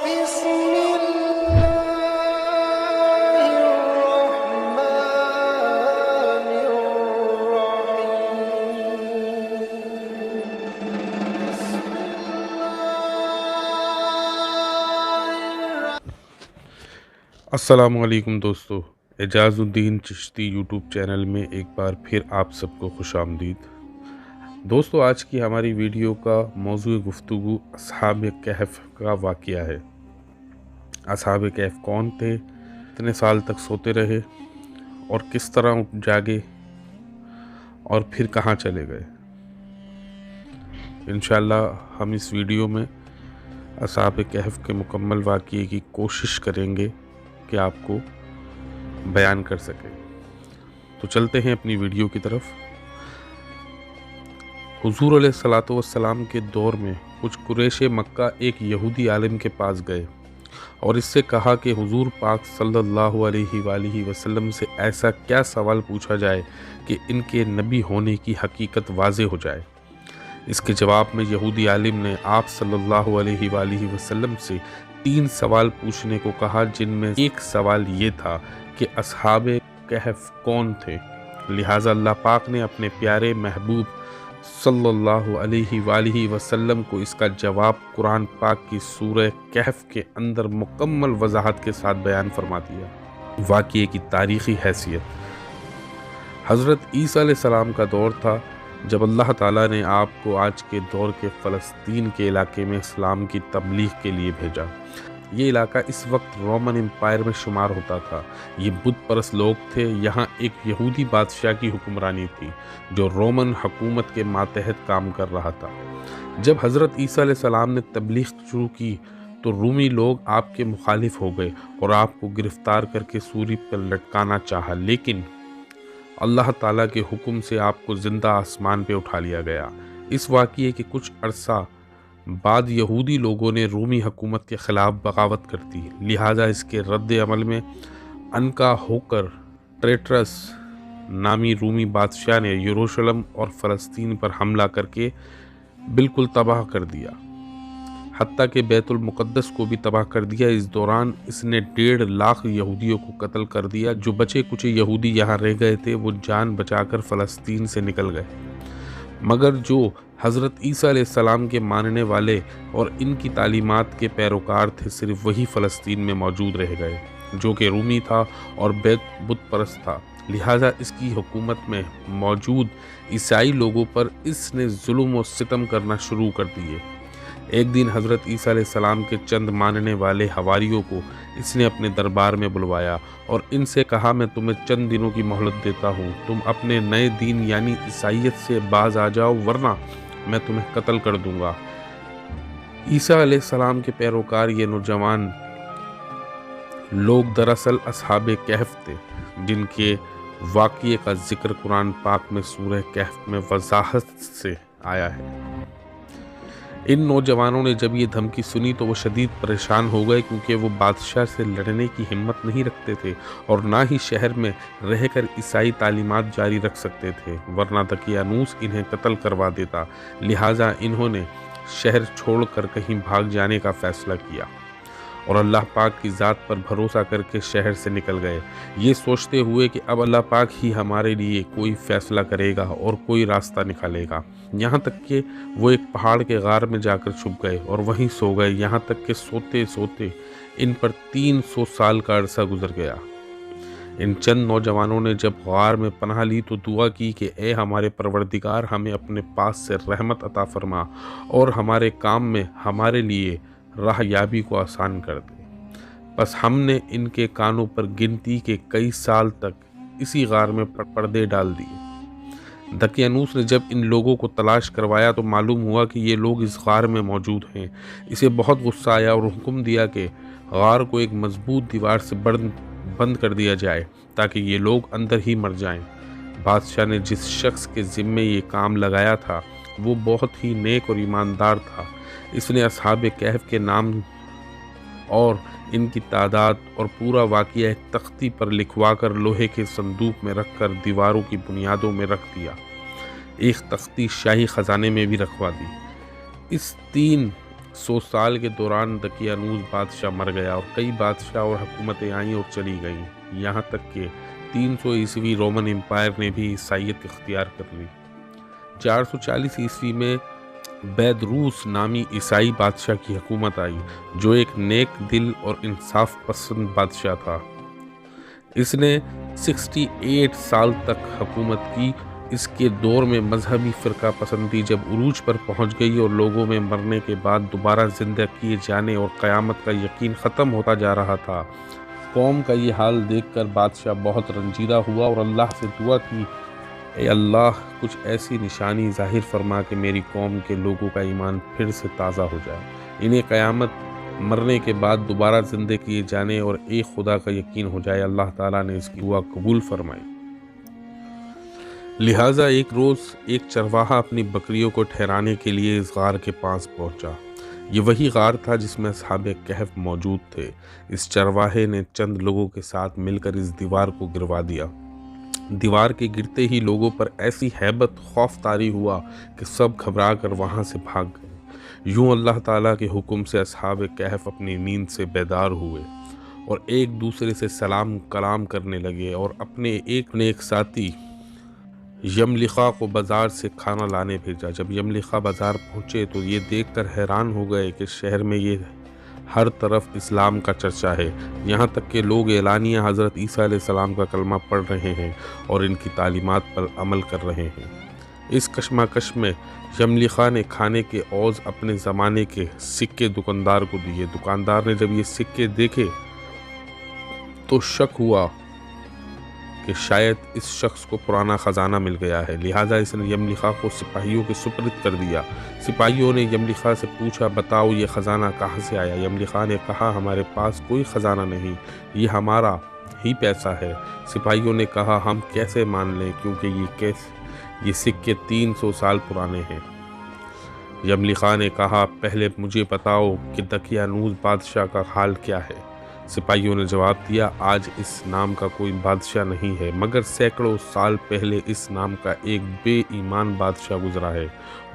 بسم الله الرحمن الرحيم. السلام علیکم دوستو، اعجاز الدین چشتی یوٹیوب چینل میں ایک بار پھر آپ سب کو خوش آمدید۔ دوستو، آج کی ہماری ویڈیو کا موضوع گفتگو اصحاب کہف کا واقعہ ہے۔ اصحاب کہف کون تھے، اتنے سال تک سوتے رہے اور کس طرح اٹھ جاگے اور پھر کہاں چلے گئے۔ انشاءاللہ ہم اس ویڈیو میں اصحاب کہف کے مکمل واقعے کی کوشش کریں گے کہ آپ کو بیان کر سکیں۔ تو چلتے ہیں اپنی ویڈیو کی طرف۔ حضور علیہ السلام کے دور میں کچھ قریش مکہ ایک یہودی عالم کے پاس گئے اور اس سے کہا کہ حضور پاک صلی اللہ علیہ وآلہ وسلم سے ایسا کیا سوال پوچھا جائے کہ ان کے نبی ہونے کی حقیقت واضح ہو جائے۔ اس کے جواب میں یہودی عالم نے آپ صلی اللہ علیہ وآلہ وسلم سے 3 سوال پوچھنے کو کہا، جن میں ایک سوال یہ تھا کہ اصحاب کہف کون تھے۔ لہٰذا اللہ پاک نے اپنے پیارے محبوب صلی اللہ علیہ وآلہ وسلم کو اس کا جواب قرآن پاک کی سورہ کہف کے اندر مکمل وضاحت کے ساتھ بیان فرما دیا۔ واقعے کی تاریخی حیثیت: حضرت عیسیٰ علیہ السلام کا دور تھا جب اللہ تعالیٰ نے آپ کو آج کے دور کے فلسطین کے علاقے میں اسلام کی تبلیغ کے لیے بھیجا۔ یہ علاقہ اس وقت رومن امپائر میں شمار ہوتا تھا۔ یہ بت پرست لوگ تھے۔ یہاں ایک یہودی بادشاہ کی حکمرانی تھی جو رومن حکومت کے ماتحت کام کر رہا تھا۔ جب حضرت عیسیٰ علیہ السلام نے تبلیغ شروع کی تو رومی لوگ آپ کے مخالف ہو گئے اور آپ کو گرفتار کر کے سولی پر لٹکانا چاہا، لیکن اللہ تعالیٰ کے حکم سے آپ کو زندہ آسمان پہ اٹھا لیا گیا۔ اس واقعے کے کچھ عرصہ بعد یہودی لوگوں نے رومی حکومت کے خلاف بغاوت کر دی، لہٰذا اس کے رد عمل میں انکا ہوکر ٹریٹرس نامی رومی بادشاہ نے یروشلم اور فلسطین پر حملہ کر کے بالکل تباہ کر دیا، حتیٰ کہ بیت المقدس کو بھی تباہ کر دیا۔ اس دوران اس نے 1.5 لاکھ یہودیوں کو قتل کر دیا۔ جو بچے کچھ یہودی یہاں رہ گئے تھے وہ جان بچا کر فلسطین سے نکل گئے، مگر جو حضرت عیسیٰ علیہ السلام کے ماننے والے اور ان کی تعلیمات کے پیروکار تھے، صرف وہی فلسطین میں موجود رہ گئے، جو کہ رومی تھا اور بت پرست تھا۔ لہٰذا اس کی حکومت میں موجود عیسائی لوگوں پر اس نے ظلم و ستم کرنا شروع کر دیے۔ ایک دن حضرت عیسیٰ علیہ السلام کے چند ماننے والے حواریوں کو اس نے اپنے دربار میں بلوایا اور ان سے کہا، میں تمہیں چند دنوں کی مہلت دیتا ہوں، تم اپنے نئے دین یعنی عیسائیت سے باز آ جاؤ، ورنہ میں تمہیں قتل کر دوں گا۔ عیسیٰ علیہ السلام کے پیروکار یہ نوجوان لوگ دراصل اصحاب کہف تھے، جن کے واقعے کا ذکر قرآن پاک میں سورہ کہف میں وضاحت سے آیا ہے۔ ان نوجوانوں نے جب یہ دھمکی سنی تو وہ شدید پریشان ہو گئے، کیونکہ وہ بادشاہ سے لڑنے کی ہمت نہیں رکھتے تھے اور نہ ہی شہر میں رہ کر عیسائی تعلیمات جاری رکھ سکتے تھے، ورنہ دقیانوس انہیں قتل کروا دیتا۔ لہٰذا انہوں نے شہر چھوڑ کر کہیں بھاگ جانے کا فیصلہ کیا اور اللہ پاک کی ذات پر بھروسہ کر کے شہر سے نکل گئے، یہ سوچتے ہوئے کہ اب اللہ پاک ہی ہمارے لیے کوئی فیصلہ کرے گا اور کوئی راستہ نکالے گا۔ یہاں تک کہ وہ ایک پہاڑ کے غار میں جا کر چھپ گئے اور وہیں سو گئے، یہاں تک کہ سوتے سوتے ان پر 300 سال کا عرصہ گزر گیا۔ ان چند نوجوانوں نے جب غار میں پناہ لی تو دعا کی کہ اے ہمارے پروردگار، ہمیں اپنے پاس سے رحمت عطا فرما اور ہمارے کام میں ہمارے لیے راہ یابی کو آسان کر دے۔ بس ہم نے ان کے کانوں پر گنتی کے کئی سال تک اسی غار میں پردے ڈال دیے۔ دقیانوس نے جب ان لوگوں کو تلاش کروایا تو معلوم ہوا کہ یہ لوگ اس غار میں موجود ہیں۔ اسے بہت غصہ آیا اور حکم دیا کہ غار کو ایک مضبوط دیوار سے بند کر دیا جائے تاکہ یہ لوگ اندر ہی مر جائیں۔ بادشاہ نے جس شخص کے ذمے یہ کام لگایا تھا وہ بہت ہی نیک اور ایماندار تھا۔ اس نے اصحاب کہف کے نام اور ان کی تعداد اور پورا واقعہ ایک تختی پر لکھوا کر لوہے کے صندوق میں رکھ کر دیواروں کی بنیادوں میں رکھ دیا۔ ایک تختی شاہی خزانے میں بھی رکھوا دی۔ اس 3 100 سال کے دوران دقیانوس بادشاہ مر گیا اور کئی بادشاہ اور حکومتیں آئیں اور چلی گئیں، یہاں تک کہ 300 عیسوی رومن امپائر نے بھی عیسائیت اختیار کر لی۔ 440 عیسوی میں بیدروس نامی عیسائی بادشاہ کی حکومت آئی، جو ایک نیک دل اور انصاف پسند بادشاہ تھا۔ اس نے 68 سال تک حکومت کی۔ اس کے دور میں مذہبی فرقہ پسندی جب عروج پر پہنچ گئی اور لوگوں میں مرنے کے بعد دوبارہ زندہ کیے جانے اور قیامت کا یقین ختم ہوتا جا رہا تھا، قوم کا یہ حال دیکھ کر بادشاہ بہت رنجیدہ ہوا اور اللہ سے دعا کی، اے اللہ، کچھ ایسی نشانی ظاہر فرما کہ میری قوم کے لوگوں کا ایمان پھر سے تازہ ہو جائے، انہیں قیامت، مرنے کے بعد دوبارہ زندہ کیے جانے اور ایک خدا کا یقین ہو جائے۔ اللہ تعالیٰ نے اس کی دعا قبول فرمائی۔ لہٰذا ایک روز ایک چرواہا اپنی بکریوں کو ٹھہرانے کے لیے اس غار کے پاس پہنچا۔ یہ وہی غار تھا جس میں اصحاب کہف موجود تھے۔ اس چرواہے نے چند لوگوں کے ساتھ مل کر اس دیوار کو گروا دیا۔ دیوار کے گرتے ہی لوگوں پر ایسی ہیبت، خوف طاری ہوا کہ سب گھبرا کر وہاں سے بھاگ گئے۔ یوں اللہ تعالیٰ کے حکم سے اصحاب کہف اپنی نیند سے بیدار ہوئے اور ایک دوسرے سے سلام کلام کرنے لگے اور اپنے ایک ساتھی یملیخا کو بازار سے کھانا لانے بھیجا۔ جب یملیخا بازار پہنچے تو یہ دیکھ کر حیران ہو گئے کہ شہر میں یہ ہر طرف اسلام کا چرچا ہے، یہاں تک کہ لوگ اعلانیہ حضرت عیسیٰ علیہ السلام کا کلمہ پڑھ رہے ہیں اور ان کی تعلیمات پر عمل کر رہے ہیں۔ اس کشمکش میں یملیخا نے کھانے کے عوض اپنے زمانے کے سکے دکاندار کو دیے۔ دکاندار نے جب یہ سکے دیکھے تو شک ہوا کہ شاید اس شخص کو پرانا خزانہ مل گیا ہے، لہٰذا اس نے یملیخا کو سپاہیوں کے سپرد کر دیا۔ سپاہیوں نے یملیخا سے پوچھا، بتاؤ یہ خزانہ کہاں سے آیا؟ یملیخا نے کہا، ہمارے پاس کوئی خزانہ نہیں، یہ ہمارا ہی پیسہ ہے۔ سپاہیوں نے کہا، ہم کیسے مان لیں کیونکہ یہ سکے 300 سال پرانے ہیں۔ یملیخا نے کہا، پہلے مجھے بتاؤ کہ دقیانوس بادشاہ کا حال کیا ہے؟ سپاہیوں نے جواب دیا، آج اس نام کا کوئی بادشاہ نہیں ہے، مگر سینکڑوں سال پہلے اس نام کا ایک بے ایمان بادشاہ گزرا ہے،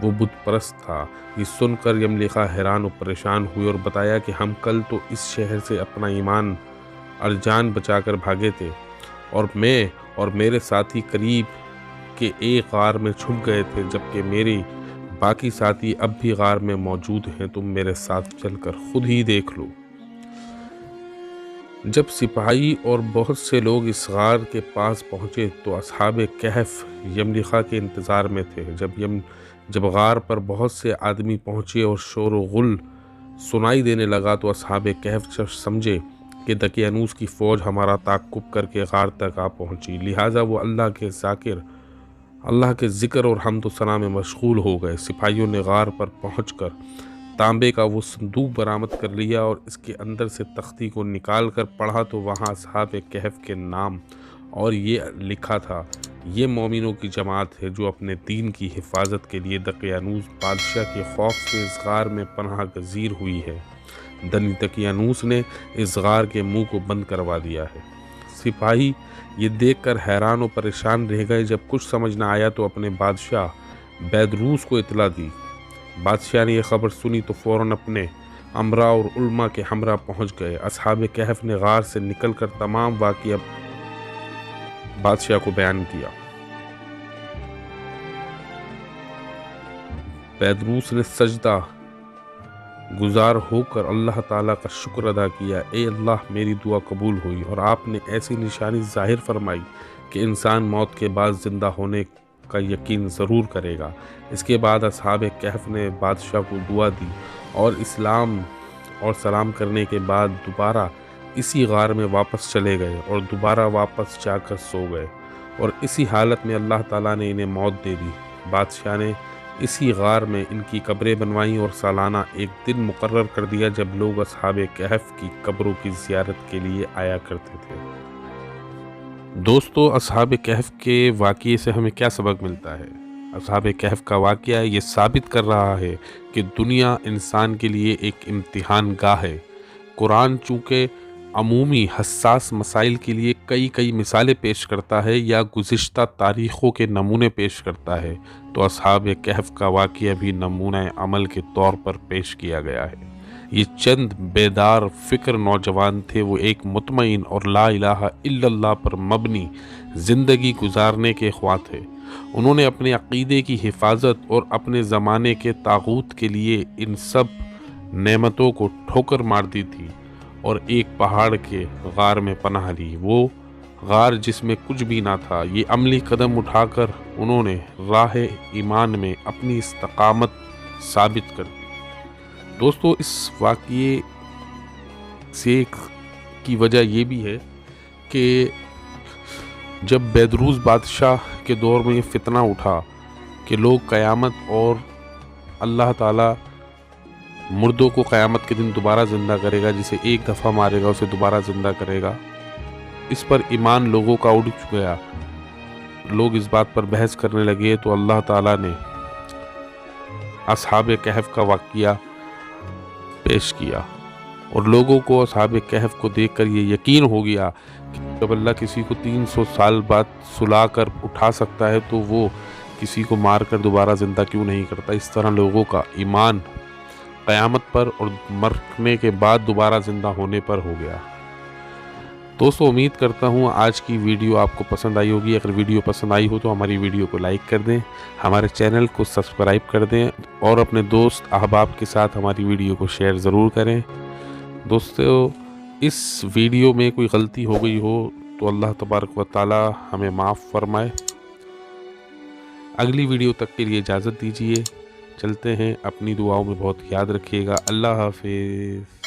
وہ بت پرست تھا۔ یہ سن کر یملیخا حیران و پریشان ہوئے اور بتایا کہ ہم کل تو اس شہر سے اپنا ایمان اور جان بچا کر بھاگے تھے، اور میں اور میرے ساتھی قریب کے ایک غار میں چھپ گئے تھے، جبکہ میری باقی ساتھی اب بھی غار میں موجود ہیں، تم میرے ساتھ چل کر خود ہی دیکھ لو۔ جب سپاہی اور بہت سے لوگ اس غار کے پاس پہنچے تو اصحاب کہف یملیخا کے انتظار میں تھے۔ جب غار پر بہت سے آدمی پہنچے اور شور و غل سنائی دینے لگا تو اصحاب کہف سمجھے کہ دقیانوس کی فوج ہمارا تعاقب کر کے غار تک آ پہنچی، لہٰذا وہ اللہ کے ذکر اور حمد و ثنا میں مشغول ہو گئے۔ سپاہیوں نے غار پر پہنچ کر تانبے کا وہ صندوق برآمد کر لیا اور اس کے اندر سے تختی کو نکال کر پڑھا تو وہاں اصحاب کہف کے نام اور یہ لکھا تھا، یہ مومنوں کی جماعت ہے جو اپنے دین کی حفاظت کے لیے دقیانوس بادشاہ کے خوف سے اس غار میں پناہ گزیر ہوئی ہے۔ دقیانوس نے اس غار کے منہ کو بند کروا دیا ہے۔ سپاہی یہ دیکھ کر حیران و پریشان رہ گئے۔ جب کچھ سمجھ نہ آیا تو اپنے بادشاہ بیدروس کو اطلاع دی۔ بادشاہ نے یہ خبر سنی تو فوراً اپنے امراء اور علماء کے ہمراہ پہنچ گئے۔ اصحاب کہف نے غار سے نکل کر تمام واقعہ بادشاہ کو بیان کیا۔ بیدروس نے سجدہ گزار ہو کر اللہ تعالیٰ کا شکر ادا کیا، اے اللہ، میری دعا قبول ہوئی اور آپ نے ایسی نشانی ظاہر فرمائی کہ انسان موت کے بعد زندہ ہونے کا یقین ضرور کرے گا۔ اس کے بعد اصحاب کہف نے بادشاہ کو دعا دی اور اسلام اور سلام کرنے کے بعد دوبارہ اسی غار میں واپس چلے گئے اور دوبارہ واپس جا کر سو گئے، اور اسی حالت میں اللہ تعالیٰ نے انہیں موت دے دی۔ بادشاہ نے اسی غار میں ان کی قبریں بنوائیں اور سالانہ ایک دن مقرر کر دیا جب لوگ اصحاب کہف کی قبروں کی زیارت کے لیے آیا کرتے تھے۔ دوستو، اصحاب کہف کے واقعے سے ہمیں کیا سبق ملتا ہے؟ اصحاب کہف کا واقعہ یہ ثابت کر رہا ہے کہ دنیا انسان کے لیے ایک امتحان گاہ ہے۔ قرآن چونکہ عمومی حساس مسائل کے لیے کئی مثالیں پیش کرتا ہے یا گزشتہ تاریخوں کے نمونے پیش کرتا ہے، تو اصحاب کہف کا واقعہ بھی نمونہ عمل کے طور پر پیش کیا گیا ہے۔ یہ چند بیدار فکر نوجوان تھے، وہ ایک مطمئن اور لا الہ الا اللہ پر مبنی زندگی گزارنے کے خواہاں تھے۔ انہوں نے اپنے عقیدے کی حفاظت اور اپنے زمانے کے طاغوت کے لیے ان سب نعمتوں کو ٹھوکر مار دی تھی اور ایک پہاڑ کے غار میں پناہ لی، وہ غار جس میں کچھ بھی نہ تھا۔ یہ عملی قدم اٹھا کر انہوں نے راہ ایمان میں اپنی استقامت ثابت کر دی۔ دوستو، اس واقعے سے کی وجہ یہ بھی ہے کہ جب بیدروس بادشاہ کے دور میں یہ فتنہ اٹھا کہ لوگ قیامت اور اللہ تعالیٰ مردوں کو قیامت کے دن دوبارہ زندہ کرے گا، جسے ایک دفعہ مارے گا اسے دوبارہ زندہ کرے گا، اس پر ایمان لوگوں کا اٹھ گیا، لوگ اس بات پر بحث کرنے لگے، تو اللہ تعالیٰ نے اصحاب کہف کا واقعہ پیش کیا اور لوگوں کو اصحاب کہف کو دیکھ کر یہ یقین ہو گیا کہ جب اللہ کسی کو 300 سال بعد سلا کر اٹھا سکتا ہے تو وہ کسی کو مار کر دوبارہ زندہ کیوں نہیں کرتا۔ اس طرح لوگوں کا ایمان قیامت پر اور مرنے کے بعد دوبارہ زندہ ہونے پر ہو گیا۔ دوستو، امید کرتا ہوں آج کی ویڈیو آپ کو پسند آئی ہوگی۔ اگر ویڈیو پسند آئی ہو تو ہماری ویڈیو کو لائک کر دیں، ہمارے چینل کو سبسکرائب کر دیں اور اپنے دوست احباب کے ساتھ ہماری ویڈیو کو شیئر ضرور کریں۔ دوستو، اس ویڈیو میں کوئی غلطی ہو گئی ہو تو اللہ تبارک و تعالی ہمیں معاف فرمائے۔ اگلی ویڈیو تک کے لیے اجازت دیجیے، چلتے ہیں، اپنی دعاؤں میں بہت یاد رکھیے گا۔ اللہ حافظ۔